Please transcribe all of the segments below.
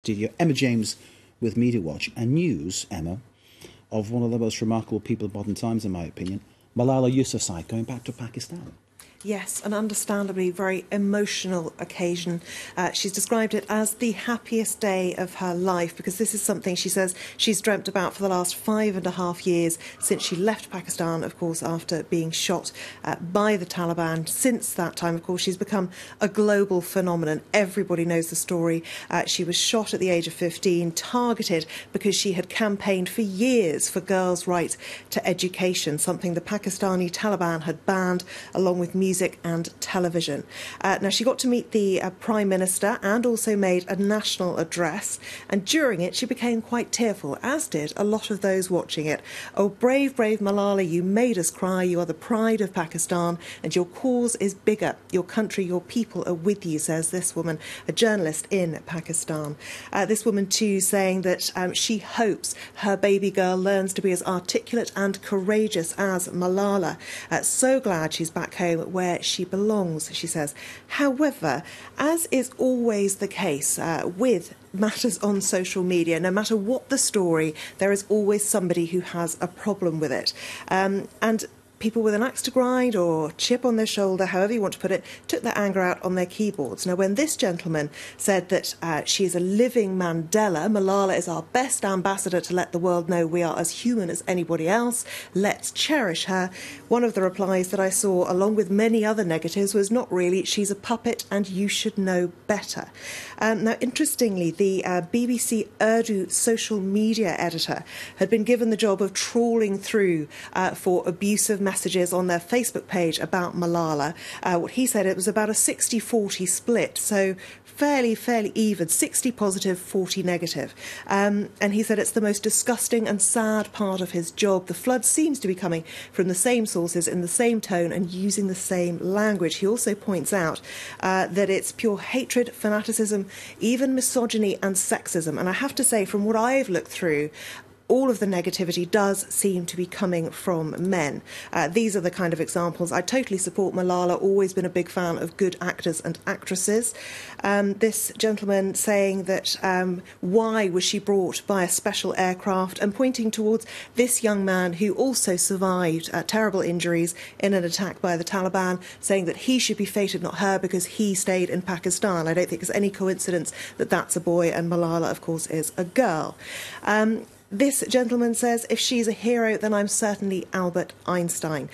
studio. Emma James with Media Watch, and news, Emma, of one of the most remarkable people of modern times, in my opinion, Malala Yousafzai, going back to Pakistan. Yes, an understandably very emotional occasion. She's described it as the happiest day of her life, because this is something she says she's dreamt about for the last 5.5 years since she left Pakistan, of course, after being shot by the Taliban. Since that time, of course, she's become a global phenomenon. Everybody knows the story. She was shot at the age of 15, targeted because she had campaigned for years for girls' right to education, something the Pakistani Taliban had banned, along with music and television. Now, she got to meet the Prime Minister and also made a national address, and during it she became quite tearful, as did a lot of those watching it. "Oh, brave, brave Malala, you made us cry. You are the pride of Pakistan, and your cause is bigger. Your country, your people are with you," says this woman, a journalist in Pakistan. This woman too saying that she hopes her baby girl learns to be as articulate and courageous as Malala. So glad she's back home where she belongs, she says. However, as is always the case with matters on social media, no matter what the story, there is always somebody who has a problem with it. And people with an axe to grind or chip on their shoulder, however you want to put it, took their anger out on their keyboards. Now, when this gentleman said that she is a living Mandela, Malala is our best ambassador to let the world know we are as human as anybody else, let's cherish her, one of the replies that I saw, along with many other negatives, was not really, she's a puppet and you should know better. Now, interestingly, the BBC Urdu social media editor had been given the job of trawling through for abusive messages on their Facebook page about Malala. What he said, it was about a 60-40 split, so fairly even, 60 positive, 40 negative. And he said it's the most disgusting and sad part of his job. The flood seems to be coming from the same sources, in the same tone and using the same language. He also points out that it's pure hatred, fanaticism, even misogyny and sexism. And I have to say, from what I've looked through, all of the negativity does seem to be coming from men. These are the kind of examples. I totally support Malala, always been a big fan of good actors and actresses. This gentleman saying that why was she brought by a special aircraft, and pointing towards this young man who also survived terrible injuries in an attack by the Taliban, saying that he should be fated, not her, because he stayed in Pakistan. I don't think it's any coincidence that that's a boy and Malala, of course, is a girl. This gentleman says, if she's a hero, then I'm certainly Albert Einstein.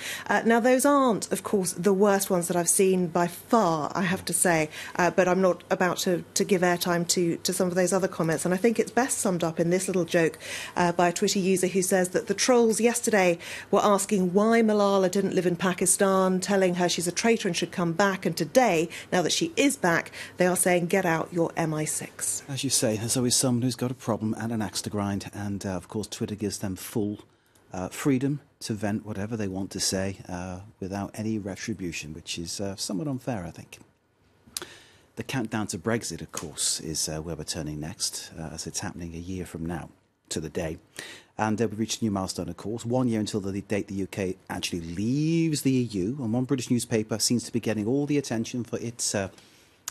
Now, those aren't, of course, the worst ones that I've seen by far, I have to say, but I'm not about to give airtime to some of those other comments. And I think it's best summed up in this little joke by a Twitter user who says that the trolls yesterday were asking why Malala didn't live in Pakistan, telling her she's a traitor and should come back. And today, now that she is back, they are saying, get out your MI6. As you say, there's always someone who's got a problem and an axe to grind, and of course Twitter gives them full freedom to vent whatever they want to say without any retribution, which is somewhat unfair, I think. The countdown to Brexit, of course, is where we're turning next, as it's happening a year from now to the day. And we've reached a new milestone, of course, 1 year until the date the UK actually leaves the EU, and one British newspaper seems to be getting all the attention for its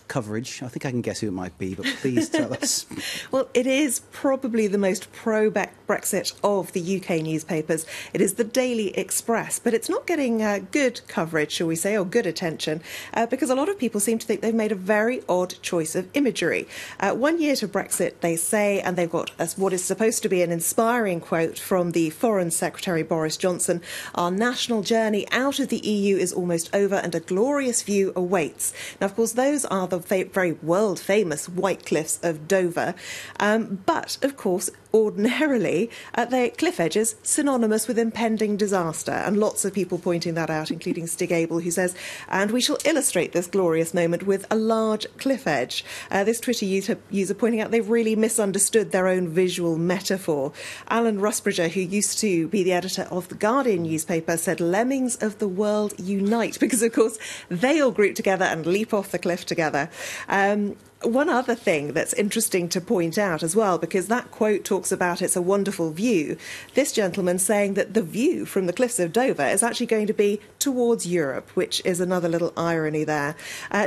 coverage. I think I can guess who it might be, but please tell us. Well, it is probably the most pro-Brexit of the UK newspapers. It is the Daily Express, but it's not getting good coverage, shall we say, or good attention, because a lot of people seem to think they've made a very odd choice of imagery. 1 year to Brexit, they say, and they've got what is supposed to be an inspiring quote from the Foreign Secretary Boris Johnson: "Our national journey out of the EU is almost over and a glorious view awaits." Now, of course, those are the very world-famous White Cliffs of Dover. But, of course, ordinarily, they're cliff edges synonymous with impending disaster. And lots of people pointing that out, including Stig Abel, who says, and we shall illustrate this glorious moment with a large cliff edge. This Twitter user pointing out they've really misunderstood their own visual metaphor. Alan Rusbridger, who used to be the editor of The Guardian newspaper, said, "Lemmings of the world unite," because, of course, they all group together and leap off the cliff together. One other thing that's interesting to point out as well, because that quote talks about it's a wonderful view, this gentleman saying that the view from the cliffs of Dover is actually going to be towards Europe, which is another little irony there.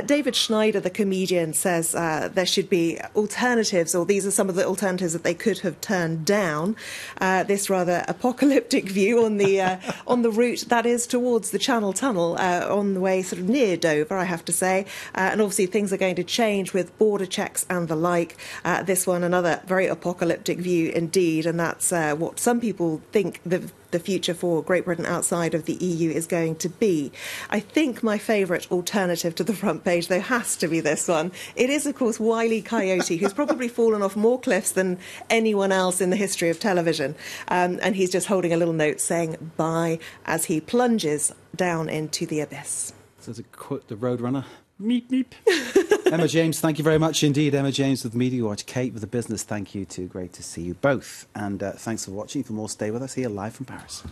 David Schneider, the comedian, says there should be alternatives, or these are some of the alternatives that they could have turned down. This rather apocalyptic view on the route that is towards the Channel Tunnel on the way sort of near Dover, I have to say. And obviously things are going to change with border checks and the like. This one, another very apocalyptic view indeed, and that's what some people think the future for Great Britain outside of the EU is going to be. I think my favourite alternative to the front page, though, has to be this one. It is, of course, Wile E. Coyote, who's probably fallen off more cliffs than anyone else in the history of television. And he's just holding a little note saying bye as he plunges down into the abyss. So to quote the Roadrunner, meep, meep. Emma James, thank you very much indeed. Emma James with Media Watch, Kate with the business. Thank you too. Great to see you both. And thanks for watching. For more, stay with us here live from Paris.